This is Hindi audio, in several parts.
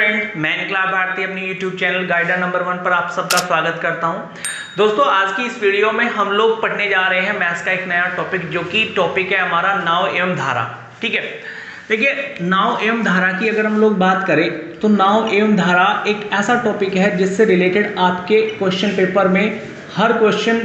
फ्रेंड, मैं निखिल भारती अपनी यूट्यूब चैनल गाइडर नंबर 1 पर आप सबका स्वागत करता हूं। दोस्तों, आज की इस वीडियो में हम लोग पढ़ने जा रहे हैं मैथ्स का एक नया टॉपिक, जो कि टॉपिक है हमारा नाव एवं धारा। ठीक है, देखिए नाव एवं धारा की अगर हम लोग बात करें तो नाव एवं धारा एक ऐसा टॉपिक है जिससे रिलेटेड आपके क्वेश्चन पेपर में हर क्वेश्चन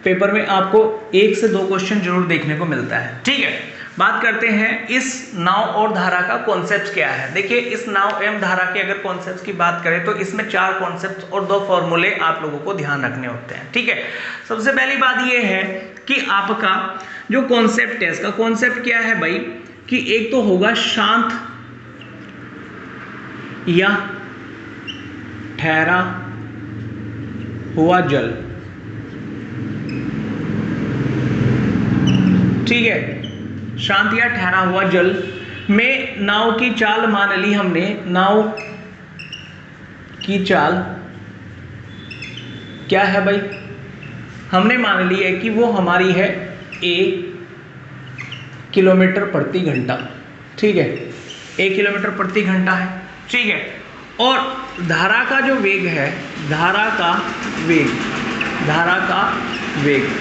पेपर में आपको 1 से 2 क्वेश्चन जरूर देखने को मिलता है। ठीक है, बात करते हैं इस नाव और धारा का कॉन्सेप्ट क्या है। देखिए, इस नाव एवं धारा के अगर कॉन्सेप्ट की बात करें तो इसमें 4 कॉन्सेप्ट और 2 फॉर्मूले आप लोगों को ध्यान रखने होते हैं। ठीक है, सबसे पहली बात यह है कि आपका जो कॉन्सेप्ट है, इसका कॉन्सेप्ट क्या है भाई, कि एक तो होगा शांत या ठहरा हुआ जल। ठीक है, शांत या ठहरा हुआ जल में नाव की चाल मान ली हमने। नाव की चाल क्या है भाई, हमने मान ली है कि वो हमारी है 1 किलोमीटर प्रति घंटा। ठीक है, 1 किलोमीटर प्रति घंटा है। ठीक है, और धारा का जो वेग है, धारा का वेग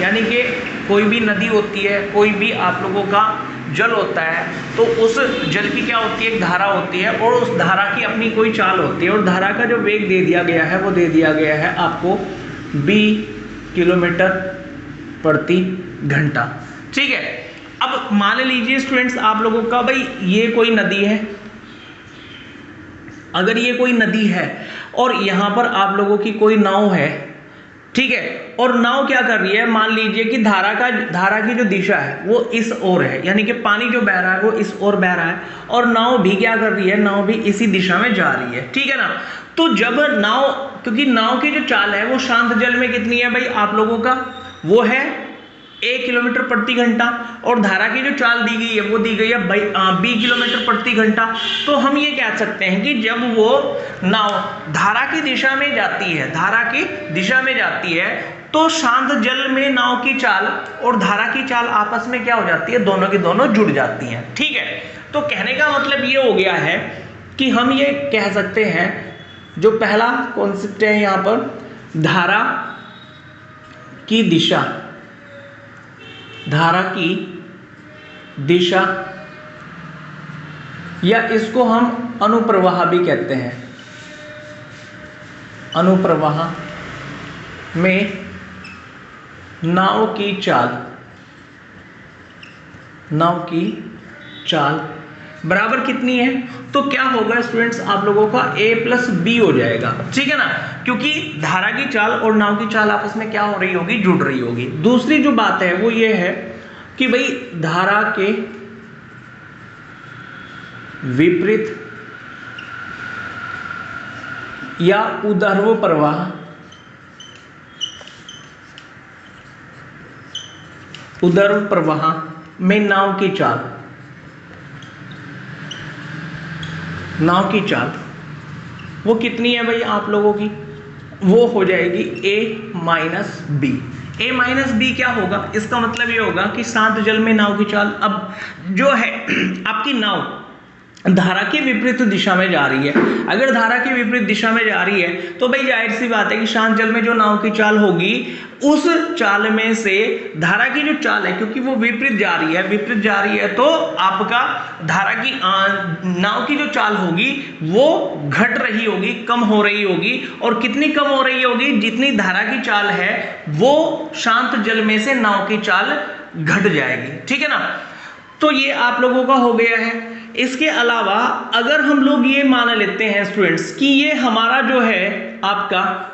यानी कि कोई भी नदी होती है, कोई भी आप लोगों का जल होता है, तो उस जल की क्या होती है, एक धारा होती है, और उस धारा की अपनी कोई चाल होती है, और धारा का जो वेग दे दिया गया है वो दे दिया गया है आपको 20 किलोमीटर प्रति घंटा। ठीक है, अब मान लीजिए स्टूडेंट्स आप लोगों का भाई ये कोई नदी है। अगर ये कोई नदी है और यहां पर आप लोगों की कोई नाव है, ठीक है, और नाव क्या कर रही है, मान लीजिए कि धारा की जो दिशा है वो इस ओर है, यानी कि पानी जो बह रहा है वो इस ओर बह रहा है, और नाव भी क्या कर रही है, नाव भी इसी दिशा में जा रही है। ठीक है ना, तो जब नाव, क्योंकि नाव की जो चाल है वो शांत जल में कितनी है भाई आप लोगों का, वो है 1 किलोमीटर प्रति घंटा, और धारा की जो चाल दी गई है वो दी गई है 20 किलोमीटर प्रति घंटा। तो हम ये कह सकते हैं कि जब वो नाव धारा की दिशा में जाती है, तो शांत जल में नाव की चाल और धारा की चाल आपस में क्या हो जाती है, दोनों की दोनों जुड़ जाती हैं। ठीक है, तो कहने का मतलब ये हो गया है कि हम ये कह सकते हैं, जो पहला कॉन्सेप्ट है यहां पर, धारा की दिशा या इसको हम अनुप्रवाह भी कहते हैं। अनुप्रवाह में नाव की चाल बराबर कितनी है, तो क्या होगा स्टूडेंट्स आप लोगों का a+b हो जाएगा। ठीक है ना, क्योंकि धारा की चाल और नाव की चाल आपस में क्या हो रही होगी, जुड़ रही होगी। दूसरी जो बात है वो ये है कि भाई धारा के विपरीत या ऊर्ध्व प्रवाह में नाव की चाल वो कितनी है भाई आप लोगों की, वो हो जाएगी a-b। a-b क्या होगा, इसका मतलब ये होगा कि शांत जल में नाव की चाल, अब जो है आपकी नाव धारा की विपरीत दिशा में जा रही है। अगर धारा की विपरीत दिशा में जा रही है तो भाई जाहिर सी बात है कि शांत जल में जो नाव की चाल होगी, उस चाल में से धारा की जो चाल है, क्योंकि वो विपरीत जा रही है, तो आपका धारा की नाव की जो चाल होगी वो घट रही होगी, कम हो रही होगी। और कितनी कम हो रही होगी, जितनी धारा की चाल है वो शांत जल में से नाव की चाल घट जाएगी। ठीक है ना, तो ये आप लोगों का हो गया है। इसके अलावा अगर हम लोग ये मान लेते हैं स्टूडेंट्स कि ये हमारा जो है आपका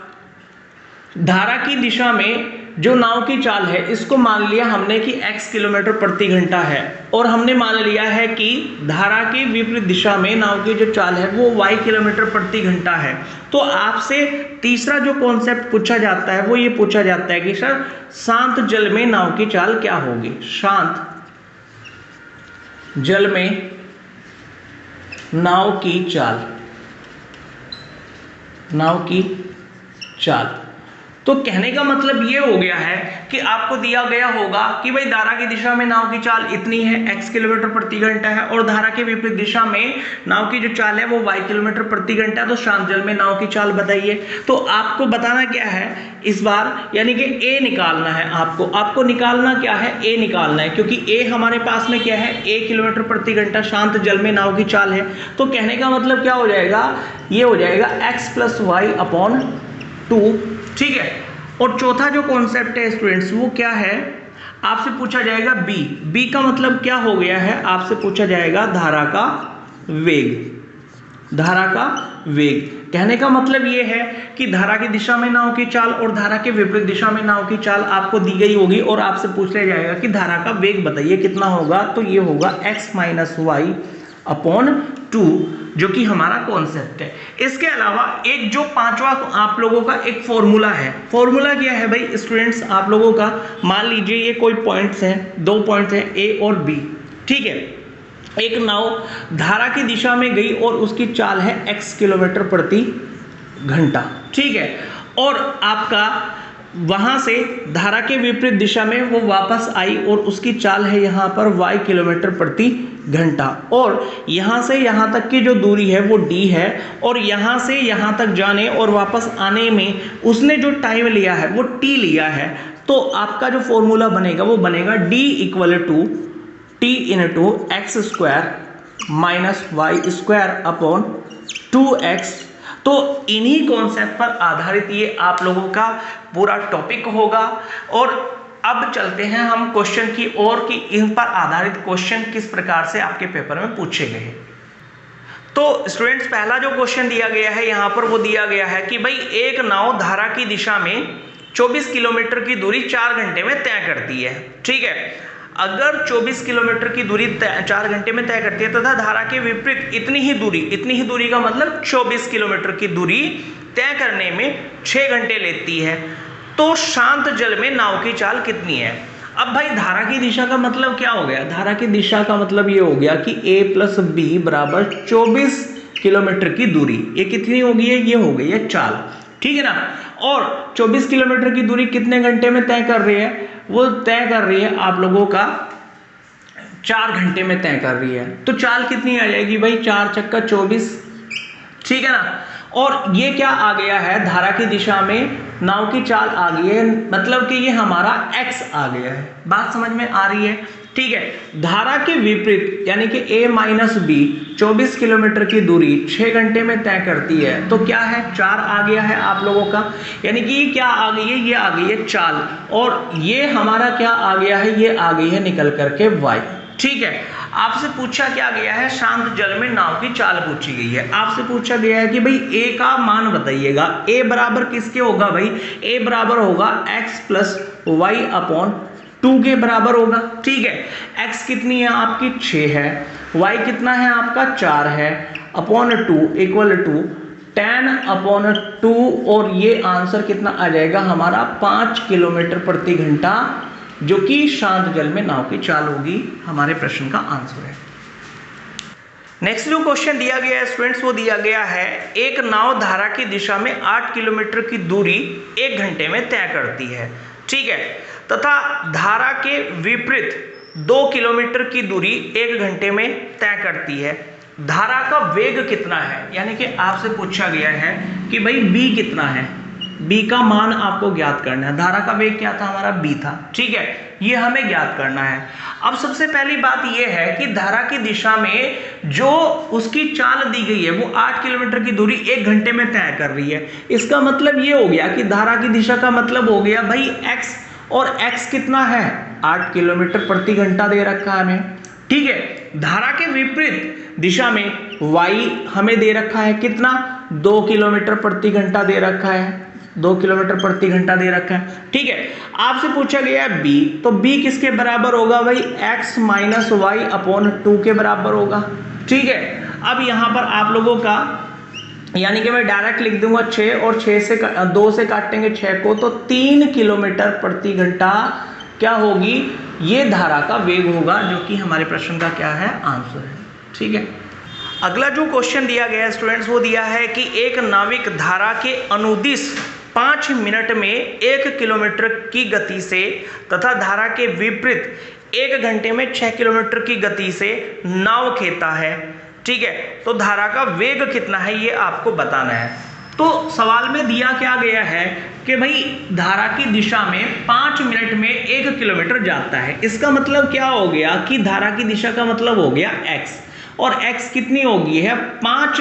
धारा की दिशा में जो नाव की चाल है, इसको मान लिया हमने कि x किलोमीटर प्रति घंटा है, और हमने मान लिया है कि धारा की विपरीत दिशा में नाव की जो चाल है वो y किलोमीटर प्रति घंटा है। तो आपसे तीसरा जो कॉन्सेप्ट पूछा जाता है वो ये पूछा जाता है कि सर शांत जल में नाव की चाल क्या होगी। शांत जल में नाव की चाल, तो कहने का मतलब ये हो गया है कि आपको दिया गया होगा कि भाई धारा की दिशा में नाव की चाल इतनी है, x किलोमीटर प्रति घंटा है, और धारा के विपरीत दिशा में नाव की जो चाल है वो y किलोमीटर प्रति घंटा है। तो शांत जल में नाव की चाल बताइए। तो आपको बताना क्या है इस बार, यानी कि a निकालना है। आपको निकालना क्या है, a निकालना है, क्योंकि a हमारे पास में क्या है, a किलोमीटर प्रति घंटा शांत जल में नाव की चाल है। तो कहने का मतलब क्या हो जाएगा, ये हो जाएगा x प्लस वाई अपॉन 2, ठीक है। और चौथा जो कॉन्सेप्ट है स्टूडेंट्स वो क्या है, आपसे पूछा जाएगा b का मतलब क्या हो गया है, आपसे पूछा जाएगा धारा का वेग। धारा का वेग कहने का मतलब ये है कि धारा की दिशा में नाव की चाल और धारा के विपरीत दिशा में नाव की चाल आपको दी गई होगी और आपसे पूछ लिया जाएगा कि धारा का वेग बताइए कितना होगा। तो ये होगा x माइनस वाई अपॉन 2, जो कि हमारा कॉन्सेप्ट है। इसके अलावा एक जो पांचवा आप लोगों का एक फॉर्मूला है। फॉर्मूला क्या है भाई स्टूडेंट्स, आप लोगों का मान लीजिए ये कोई पॉइंट्स हैं, 2 पॉइंट्स हैं A और B, ठीक है। एक नाव धारा की दिशा में गई और उसकी चाल है x किलोमीटर प्रति घंटा, ठीक है। और आपका वहां से धारा के विपरीत दिशा में वो वापस आई और उसकी चाल है यहाँ पर y किलोमीटर प्रति घंटा, और यहाँ से यहाँ तक की जो दूरी है वो d है, और यहाँ से यहाँ तक जाने और वापस आने में उसने जो टाइम लिया है वो t लिया है। तो आपका जो फॉर्मूला बनेगा वो बनेगा d equal to t into x square minus y square upon 2x। तो इन्हीं कॉन्सेप्ट पर आधारित ये आप लोगों का पूरा टॉपिक होगा। और अब चलते हैं हम क्वेश्चन की ओर कि इन पर आधारित क्वेश्चन किस प्रकार से आपके पेपर में पूछे गए। तो स्टूडेंट्स पहला जो क्वेश्चन दिया गया है यहाँ पर वो दिया गया है कि भाई एक नाव धारा की दिशा में 24 किलोमीटर की दूरी 4 घंटे में तय करती है, ठीक है। अगर 24 किलोमीटर की दूरी 4 घंटे में तय करती है तथा धारा के विपरीत इतनी ही दूरी का मतलब 24 किलोमीटर की दूरी तय करने में 6 घंटे लेती है, तो शांत जल में नाव की चाल कितनी है। अब भाई धारा की दिशा का मतलब क्या हो गया, धारा की दिशा का मतलब ये हो गया कि a प्लस बी बराबर 24 किलोमीटर की दूरी, ये कितनी हो गई है, ये हो गई है चाल, ठीक है ना। और 24 किलोमीटर की दूरी कितने घंटे में तय कर रही है, वो तय कर रही है आप लोगों का 4 घंटे में तय कर रही है। तो चाल कितनी आ जाएगी भाई, 4 चक्का 24, ठीक है ना। और ये क्या आ गया है, धारा की दिशा में नाव की चाल आ गई है, मतलब कि ये हमारा x आ गया है। बात समझ में आ रही है, ठीक है। धारा के विपरीत यानी कि a माइनस बी 24 किलोमीटर की दूरी 6 घंटे में तय करती है, तो क्या है 4 आ गया है आप लोगों का, यानी कि ये क्या आ गई है, ये आ गई है चाल, और ये हमारा क्या आ गया है, ये आ गई है निकल करके y, ठीक है। आपसे पूछा क्या गया है, शांत जल में नाव की चाल पूछी गई है। आपसे पूछा गया है कि भाई a का मान बताइएगा। a बराबर किसके होगा भाई, a बराबर होगा x प्लस वाई अपॉन 2 के बराबर होगा, ठीक है। x कितनी है आपकी 6 है, y कितना है आपका 4 है, अपॉन 2 इक्वल टू 10 अपॉन 2, और ये आंसर कितना आ जाएगा हमारा 5 किलोमीटर प्रति घंटा, जो कि शांत जल में नाव की चाल होगी, हमारे प्रश्न का आंसर है। नेक्स्ट जो क्वेश्चन दिया गया है स्टूडेंट्स वो दिया गया है, एक नाव धारा की दिशा में 8 किलोमीटर की दूरी 1 घंटे में तय करती है, ठीक है, तथा धारा के विपरीत 2 किलोमीटर की दूरी 1 घंटे में तय करती है। धारा का वेग कितना है, यानी कि आपसे पूछा गया है कि भाई b कितना है, b का मान आपको ज्ञात करना है। धारा का वेग क्या था हमारा b था, ठीक है, ये हमें ज्ञात करना है। अब सबसे पहली बात यह है कि धारा की दिशा में जो उसकी चाल दी गई है वो 8 किलोमीटर की दूरी 1 घंटे में तय कर रही है। इसका मतलब ये हो गया कि धारा की दिशा का मतलब हो गया भाई x, और x कितना है 8 किलोमीटर प्रति घंटा दे रखा है हमें, ठीक है। धारा के विपरीत दिशा में y हमें दे रखा है कितना, 2 किलोमीटर प्रति घंटा दे रखा है, 2 किलोमीटर प्रति घंटा दे रखा है, ठीक है। आपसे पूछा गया है b, तो b किसके बराबर होगा भाई, x माइनस वाई अपॉन 2 के बराबर होगा, ठीक है। अब यहाँ पर आप लोगों का यानी कि मैं डायरेक्ट लिख दूंगा 6, और 6 से 2 से काटेंगे 6 को, तो 3 किलोमीटर प्रति घंटा क्या होगी, ये धारा का वेग होगा, जो कि हमारे प्रश्न का क्या है आंसर है, ठीक है। अगला जो क्वेश्चन दिया गया है स्टूडेंट्स वो दिया है कि एक नाविक धारा के अनुदिश 5 मिनट में 1 किलोमीटर की गति से तथा धारा के विपरीत 1 घंटे में 6 किलोमीटर की गति से नाव खेता है, ठीक है, तो धारा का वेग कितना है ये आपको बताना है। तो सवाल में दिया क्या गया है कि भाई धारा की दिशा में 5 मिनट में 1 किलोमीटर जाता है। इसका मतलब क्या हो गया कि धारा की दिशा का मतलब हो गया x, और x कितनी होगी है 5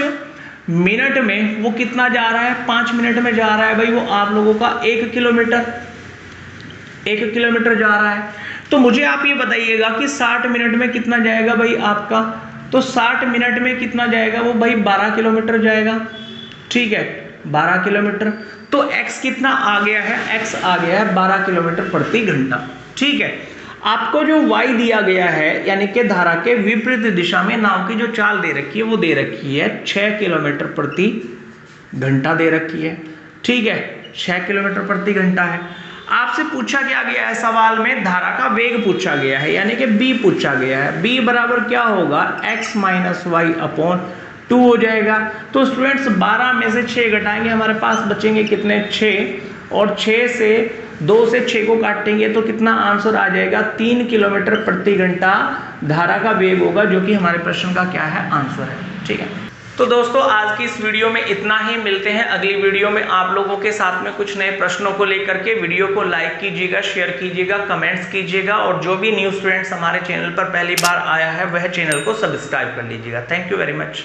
मिनट में, वो कितना जा रहा है 5 मिनट में जा रहा है भाई वो आप लोगों का 1 किलोमीटर जा रहा है। तो मुझे आप ये बताइएगा कि 60 मिनट में कितना जाएगा भाई आपका, तो 60 मिनट में कितना जाएगा वो भाई 12 किलोमीटर जाएगा, ठीक है 12 किलोमीटर। तो x कितना आ गया है, x आ गया है 12 किलोमीटर प्रति घंटा, ठीक है। आपको जो y दिया गया है यानी कि धारा के विपरीत दिशा में नाव की जो चाल दे रखी है वो दे रखी है 6 किलोमीटर प्रति घंटा दे रखी है, ठीक है 6 किलोमीटर प्रति घंटा है। आपसे पूछा क्या गया है सवाल में, धारा का वेग पूछा गया है यानी कि b पूछा गया है। b बराबर क्या होगा x माइनस वाई अपॉन 2 हो जाएगा। तो स्टूडेंट्स 12 में से 6 घटाएंगे, हमारे पास बचेंगे कितने 6, और 6 से 2 से 6 को काटेंगे तो कितना आंसर आ जाएगा 3 किलोमीटर प्रति घंटा धारा का वेग होगा, जो कि हमारे प्रश्न का क्या है आंसर है, ठीक है। तो दोस्तों आज की इस वीडियो में इतना ही, मिलते हैं अगली वीडियो में आप लोगों के साथ में कुछ नए प्रश्नों को लेकर के। वीडियो को लाइक कीजिएगा, शेयर कीजिएगा, कमेंट्स कीजिएगा, और जो भी न्यू स्टूडेंट्स हमारे चैनल पर पहली बार आया है वह चैनल को सब्सक्राइब कर लीजिएगा। Thank you very much.